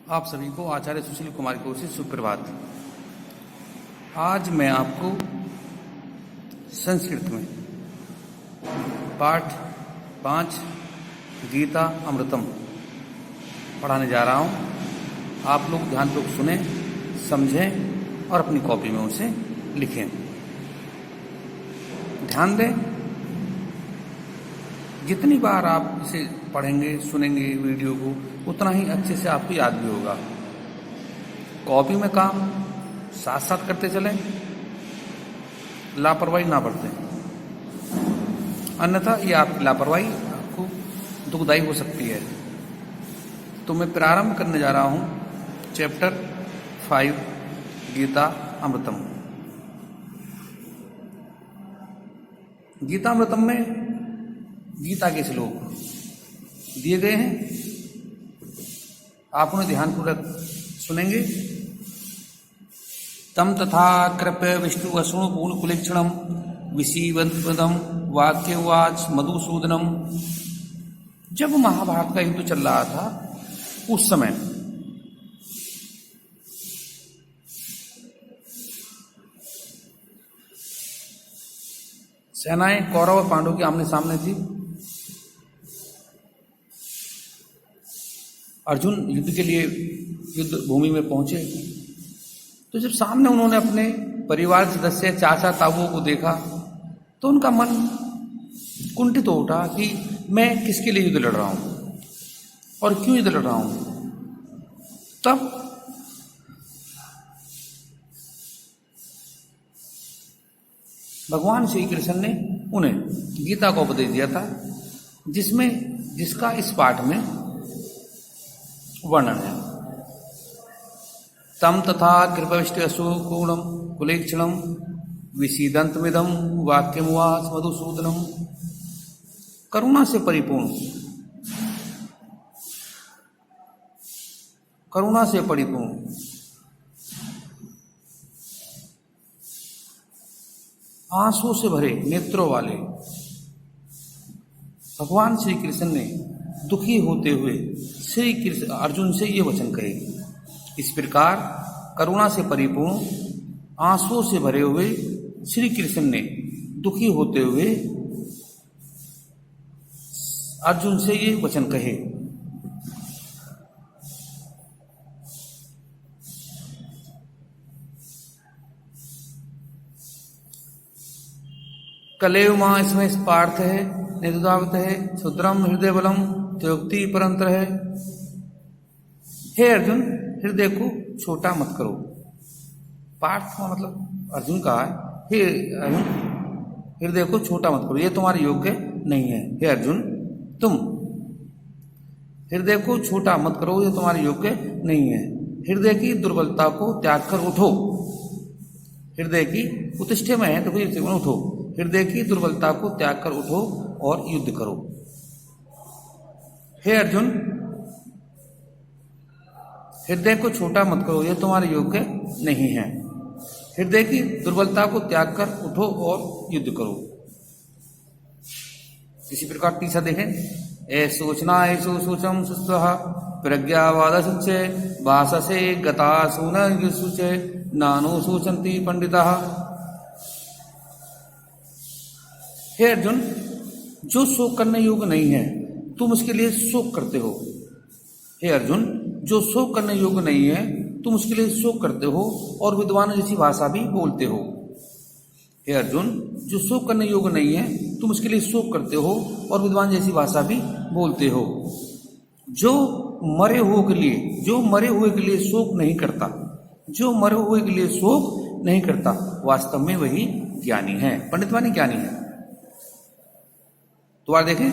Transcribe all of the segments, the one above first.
आप सभी को आचार्य सुशील कुमार की ओर से सुप्रभात। आज मैं आपको संस्कृत में पाठ 5 गीता अमृतम पढ़ाने जा रहा हूं। आप लोग ध्यानपूर्वक सुने, समझें और अपनी कॉपी में उसे लिखें। ध्यान दें, जितनी बार आप इसे पढ़ेंगे सुनेंगे वीडियो को, उतना ही अच्छे से आपको याद भी होगा। कॉपी में काम साथ साथ करते चलें, लापरवाही ना बरतें, अन्यथा ये आपकी लापरवाही आपको दुखदायी हो सकती है। तो मैं प्रारंभ करने जा रहा हूं चैप्टर 5 गीता अमृतम। गीता अमृतम में गीता के श्लोक दिए गए हैं, आप उन्हें ध्यानपूर्वक सुनेंगे। तम तथा कृप्य विष्णु अशुण पूर्ण कुलेक्षणम विशीवंतम वाक्यवाच मधुसूदनम। जब महाभारत का युद्ध चल रहा था उस समय सेनाएं कौरव और पांडव के आमने सामने थी। अर्जुन युद्ध के लिए युद्ध भूमि में पहुंचे तो जब सामने उन्होंने अपने परिवार सदस्य चाचा ताऊओं को देखा तो उनका मन कुंठित हो उठा कि मैं किसके लिए युद्ध लड़ रहा हूं और क्यों युद्ध लड़ रहा हूं। तब भगवान श्री कृष्ण ने उन्हें गीता का उपदेश दिया था, जिसका इस पाठ में वर्णन है। तम तथा कृपविष्ट अशोकूणम कुलेक्षणम विशीदंतमिदम वाक्यमुवाच मधुसूदनम। करुणा से परिपूर्ण, करुणा से परिपूर्ण, आंसू से भरे नेत्रों वाले भगवान श्री कृष्ण ने दुखी होते हुए श्री कृष्ण अर्जुन से ये वचन कहे। इस प्रकार करुणा से परिपूर्ण आंसुओं से भरे हुए श्री कृष्ण ने दुखी होते हुए अर्जुन से ये वचन कहे। कलेव मां इसमें पार्थ है निरुदावत है क्षुद्रम हृदय बलम त्योक्ति परंतर है। हे अर्जुन, हृदय को छोटा मत करो। पार्थ का मतलब अर्जुन का है, हे अर्जुन हृदय को छोटा मत करो, ये तुम्हारे योग्य नहीं है। हे अर्जुन, तुम हृदय को छोटा मत करो, ये तुम्हारे योग्य नहीं है। हृदय की दुर्बलता को त्याग कर उठो। हृदय की उत्तिष्ठे में है तो कोई उठो। हृदय की दुर्बलता को त्याग कर उठो और युद्ध करो। हे अर्जुन, हृदय को छोटा मत करो, यह तुम्हारे योग्य नहीं है। हृदय की दुर्बलता को त्याग कर उठो और युद्ध करो। इसी प्रकार तीसरा देखें, ए सोचना ऐसो सोचम सुस्वः प्रज्ञावाद सुचे वाससे गता सुन सुचे नानो सोचंती पंडिता। हे अर्जुन, जो शोक करने योग्य नहीं है तुम उसके लिए शोक करते हो। हे अर्जुन, जो शोक करने योग्य नहीं है तुम उसके लिए शोक करते हो और विद्वानों जैसी भाषा भी बोलते हो। हे अर्जुन, जो शोक करने योग्य नहीं है तुम उसके लिए शोक करते हो और विद्वान जैसी भाषा भी बोलते हो। जो मरे हुए के लिए शोक नहीं करता, जो मरे हुए के लिए शोक नहीं करता, वास्तव में वही ज्ञानी है, पंडित मानी ज्ञानी है। तो आप देखें,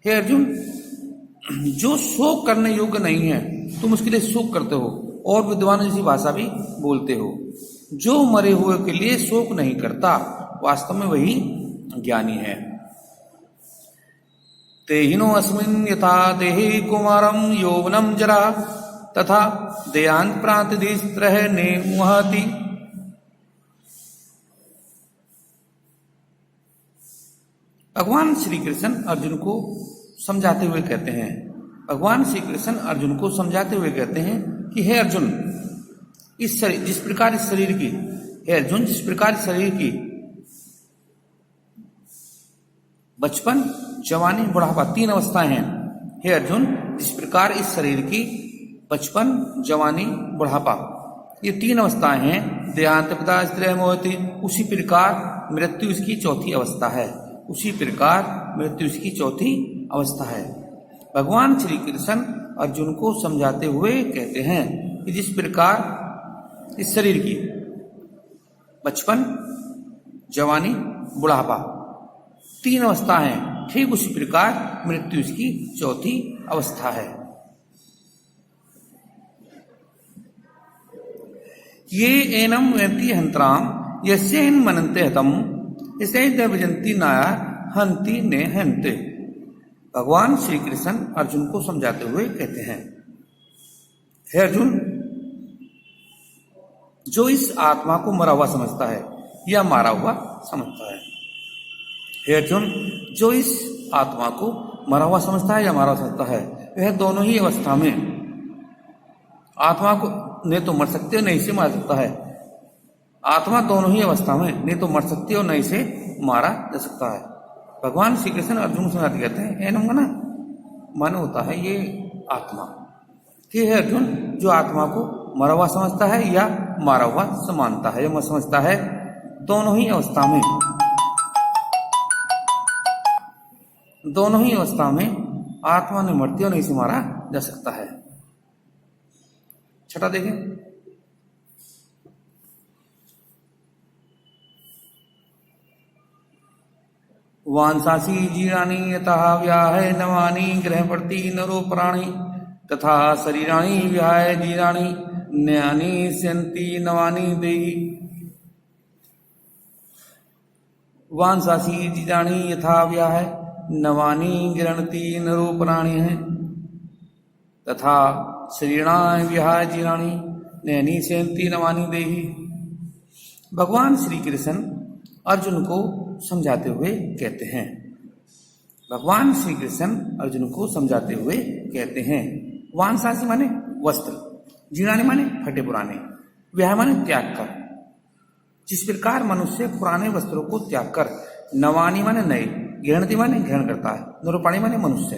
हे अर्जुन, जो शोक करने योग्य नहीं है तुम उसके लिए शोक करते हो और विद्वान जैसी भाषा भी बोलते हो। जो मरे हुए के लिए शोक नहीं करता, वास्तव में वही ज्ञानी है। तेहिनो अस्मिन् यथा देहि कुमारम यौवनम जरा तथा देहांत प्रांतिदिस्त्रह ने मुहति। भगवान श्री कृष्ण अर्जुन को समझाते हुए कहते हैं, भगवान श्री कृष्ण अर्जुन को समझाते हुए कहते हैं कि हे अर्जुन, इस शरीर जिस प्रकार इस शरीर की हे अर्जुन जिस प्रकार इस शरीर की बचपन, जवानी, बुढ़ापा 3 अवस्थाएं हैं। हे अर्जुन, जिस प्रकार इस शरीर की बचपन, जवानी, बुढ़ापा ये 3 अवस्थाएं हैं, देहांत पिता स्त्री मोहती, उसी प्रकार मृत्यु इसकी चौथी अवस्था है। उसी प्रकार मृत्यु इसकी चौथी अवस्था है। भगवान श्री कृष्ण अर्जुन को समझाते हुए कहते हैं कि जिस प्रकार इस शरीर की बचपन, जवानी, बुढ़ापा 3 अवस्था हैं, ठीक उसी प्रकार मृत्यु इसकी चौथी अवस्था है। ये एनम वेत्ति हंत्राम यस्यैन मनन्ते हतम यस्यै भजन्ति नाया हन्ति ने हन्ते। भगवान श्री कृष्ण अर्जुन को समझाते हुए कहते हैं, हे अर्जुन, जो इस आत्मा को मरा हुआ समझता है या मारा हुआ समझता है, हे अर्जुन, जो इस आत्मा को मरा हुआ समझता है या मारा हुआ समझता है, वह दोनों ही अवस्था में आत्मा को नहीं तो मर सकती है नहीं से मार सकता है। आत्मा दोनों ही अवस्था में नहीं तो मर सकती है और नहीं से मारा जा सकता है। भगवान श्री कृष्ण अर्जुन को समझाते कहते हैं, एनम ना मन होता है ये आत्मा, कि है अर्जुन, जो आत्मा को मरा हुआ समझता है या मारा हुआ समानता है या समझता है, दोनों ही अवस्था में आत्मा ने मरती और नहीं से मारा जा सकता है। छठा देखें, वांसासी जीराणी यतः व्याहय नवानी ग्रह प्रति नरो प्राणी तथा शरीराणी व्याहय जीराणी नयानी स्यन्ति नवानी देहि। वांसासी जीराणी यथा व्याहय नवानी गृह्णति नरो प्राणी है तथा शरीराणी व्याहय जीराणी नयनी स्यन्ति नवानी देहि। भगवान श्री कृष्ण अर्जुन को समझाते हुए कहते हैं, भगवान श्री कृष्ण अर्जुन को समझाते हुए कहते हैं, वांसासी माने वस्त्र, जीर्णानि माने फटे पुराने, व्याह माने त्याग कर। जिस प्रकार मनुष्य पुराने वस्त्रों को त्याग कर नवानी माने नए, गृह्णति माने ग्रहण करता है, नरोपाणी माने मनुष्य।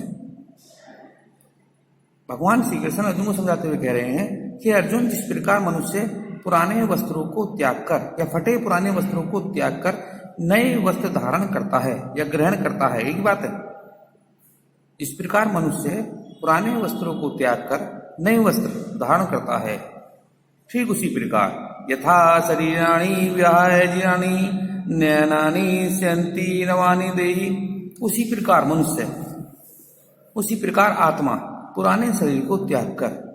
भगवान श्री कृष्ण अर्जुन को समझाते हुए कह रहे हैं कि अर्जुन, जिस प्रकार मनुष्य पुराने वस्त्रों को त्याग कर या फटे पुराने वस्त्रों को त्याग कर नए वस्त्र धारण करता है या ग्रहण करता है, एक बात है। इस प्रकार मनुष्य पुराने वस्त्रों को त्याग कर नए वस्त्र धारण करता है, ठीक उसी प्रकार यथा शरीराणी व्याहय जीर्णानि नयनानि स्यन्ति नवानि देहि। उसी प्रकार मनुष्य, उसी प्रकार आत्मा पुराने शरीर को त्याग कर,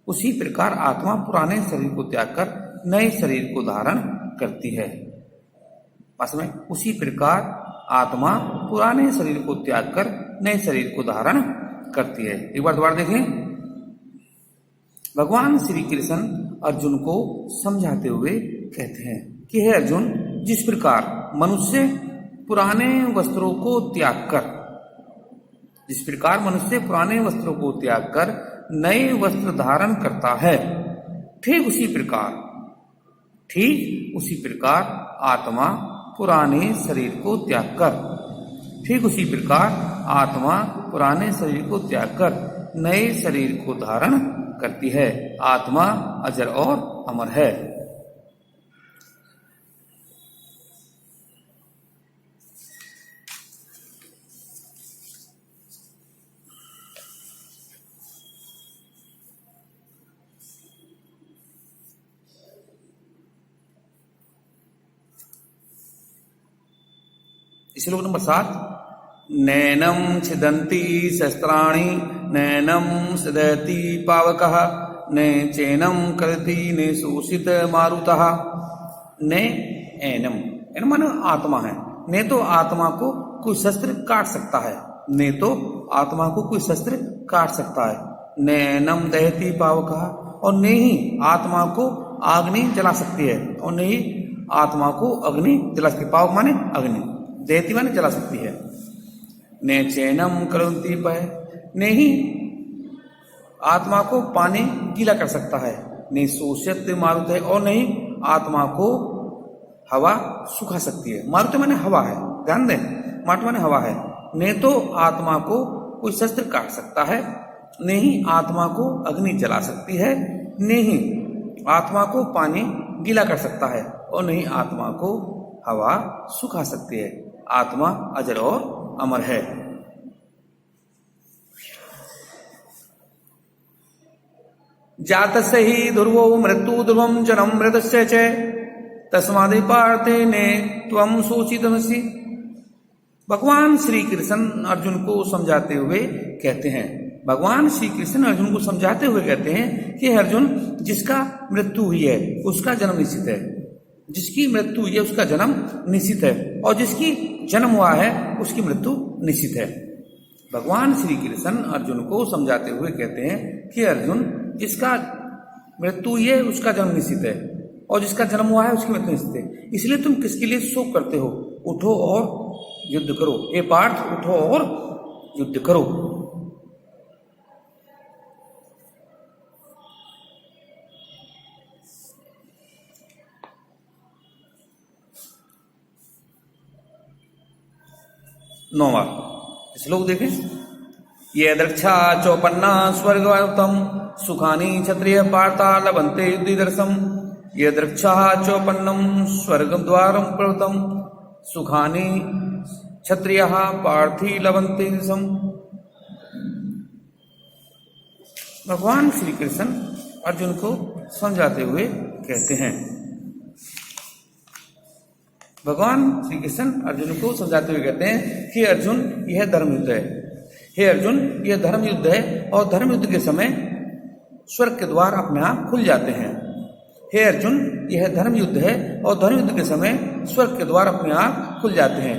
उसी प्रकार आत्मा पुराने शरीर को त्याग कर नए शरीर को धारण करती है। पास में उसी प्रकार आत्मा पुराने शरीर को त्याग कर नए शरीर को धारण करती है। एक बार दोबारा देखें, भगवान श्री कृष्ण अर्जुन को समझाते हुए कहते हैं कि हे अर्जुन, जिस प्रकार मनुष्य पुराने वस्त्रों को त्याग कर, जिस प्रकार मनुष्य पुराने वस्त्रों को त्याग कर नए वस्त्र धारण करता है, ठीक उसी प्रकार आत्मा पुराने शरीर को त्याग कर, ठीक उसी प्रकार आत्मा पुराने शरीर को त्याग कर नए शरीर को धारण करती है। आत्मा अजर और अमर है। श्लोक नंबर 7, नैनम छिदन्ति शस्त्राणि नैनम सदति पावकः न चैनम करति ने शोषित मारुतः। ने एनम, एनम माने आत्मा है। ने तो आत्मा को कोई शस्त्र काट सकता है, ने तो आत्मा को कोई शस्त्र काट सकता है। नैनम दहति पावकः, और ने ही आत्मा को अग्नि जला सकती है, और ने ही आत्मा को अग्नि जला सकती है। पावक माने अग्नि, देहती माने जला सकती है। ने चैनम करंती पय, ने ही आत्मा को पानी गीला कर सकता है, नहीं शोष्यते मारुते, और नहीं आत्मा को हवा सुखा सकती है। मारुते माने हवा है, ध्यान दें, मारुते माने हवा है। नहीं तो आत्मा को कोई शस्त्र काट सकता है, नहीं आत्मा को अग्नि जला सकती है, नहीं आत्मा को पानी गीला कर सकता है, और नहीं आत्मा को हवा सुखा सकती है। आत्मा अजर और अमर है। जातस्य हि ध्रुवो मृत्यु ध्रुवं जन्म मृतस्य च तस्मादि पार्थेने त्वं सूचितमसि। भगवान श्री कृष्ण अर्जुन को समझाते हुए कहते हैं, भगवान श्री कृष्ण अर्जुन को समझाते हुए कहते हैं कि अर्जुन, जिसका मृत्यु हुई है उसका जन्म निश्चित है, जिसकी मृत्यु हुई है उसका जन्म निश्चित है, और जिसकी जन्म हुआ है उसकी मृत्यु निश्चित है। भगवान श्री कृष्ण अर्जुन को समझाते हुए कहते हैं कि अर्जुन, जिसका मृत्यु हुई है उसका जन्म निश्चित है, और जिसका जन्म हुआ है उसकी मृत्यु निश्चित है। इसलिए तुम किसके लिए शोक करते हो? उठो और युद्ध करो। हे पार्थ, उठो और युद्ध करो। नौवां श्लोक देखें। ये द्रक्षा चौपन्ना स्वर्गवतम सुखानी क्षत्रिय पार्था लभन्ते युद्धदर्शम। ये द्रक्षा चौपन्नम स्वर्गद्वारम प्रवृतम सुखानी क्षत्रिय पार्थी लभन्ते सम। भगवान श्री कृष्ण अर्जुन को समझाते हुए कहते हैं, भगवान श्री कृष्ण अर्जुन को समझाते हुए कहते हैं कि अर्जुन, यह धर्म युद्ध है। हे अर्जुन, यह धर्म युद्ध है, और धर्म युद्ध के समय स्वर्ग के द्वार अपने आप खुल जाते हैं। हे अर्जुन, यह धर्म युद्ध है, और धर्म युद्ध के समय स्वर्ग के द्वार अपने आप खुल जाते हैं।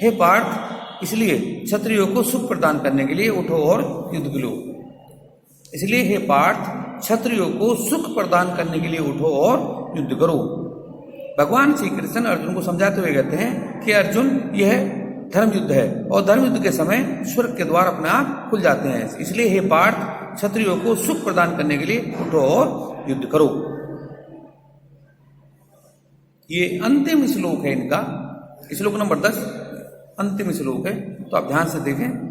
हे पार्थ, इसलिए क्षत्रियों को सुख प्रदान करने के लिए उठो और युद्ध करो। इसलिए हे पार्थ, क्षत्रियों को सुख प्रदान करने के लिए उठो और युद्ध करो। भगवान श्री कृष्ण अर्जुन को समझाते हुए कहते हैं कि अर्जुन, यह धर्म युद्ध है, और धर्म युद्ध के समय स्वर्ग के द्वार अपने आप खुल जाते हैं। इसलिए हे पार्थ, क्षत्रियों को सुख प्रदान करने के लिए उठो और युद्ध करो। ये अंतिम श्लोक है इनका, श्लोक नंबर 10 अंतिम श्लोक है, तो आप ध्यान से देखें।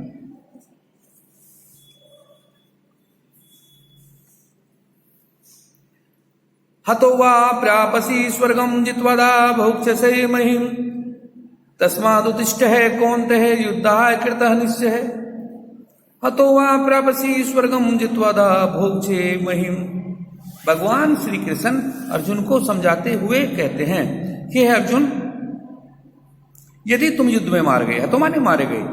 हतो वा प्रापसि स्वर्गम जित्वा भोक्ष्यसे महिम तस्मादुत्तिष्ठ है कौन्तेय युद्धाय कृतः निश्चयः। हतो वा प्रापसि स्वर्गम जित्वा भोक्ष्ये महिम। भगवान श्री कृष्ण अर्जुन को समझाते हुए कहते हैं कि अर्जुन, यदि तुम युद्ध में मार गए, तो माने मारे गए,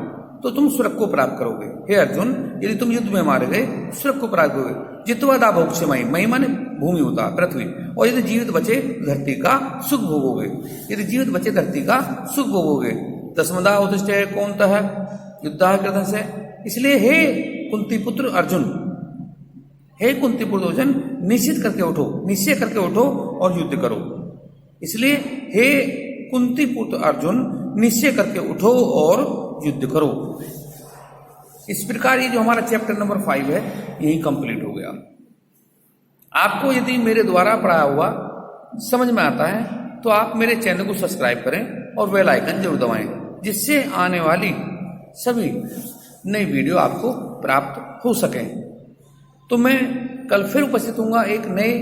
तो तुम स्वर्ग को प्राप्त करोगे। हे अर्जुन, यदि तुम युद्ध में मारे गए, स्वर्ग को प्राप्त करोगे। जित्वा दा भोक्ष्य मही माने भूमि होता, पृथ्वी, और यदि जीवित बचे धरती का सुख भोगोगे। यदि जीवित बचे धरती का सुख भोगोगे। तस्मदा उत्तिष्ठ है कौन्तेय युद्धाय कृतः से। इसलिए हे कुंती पुत्र अर्जुन, हे कुंती पुत्र अर्जुन, निश्चित करके उठो, निश्चय करके उठो और युद्ध करो। इसलिए हे कुंती पुत्र अर्जुन, निश्चय करके उठो और युद्ध करो। इस प्रकार ये जो हमारा चैप्टर नंबर 5 है, यही कंप्लीट हो गया। आपको यदि मेरे द्वारा पढ़ाया हुआ समझ में आता है तो आप मेरे चैनल को सब्सक्राइब करें और बेल आइकन जरूर दबाएं, जिससे आने वाली सभी नई वीडियो आपको प्राप्त हो सके। तो मैं कल फिर उपस्थित हूँगा एक नए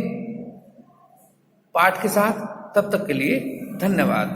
पाठ के साथ। तब तक के लिए धन्यवाद।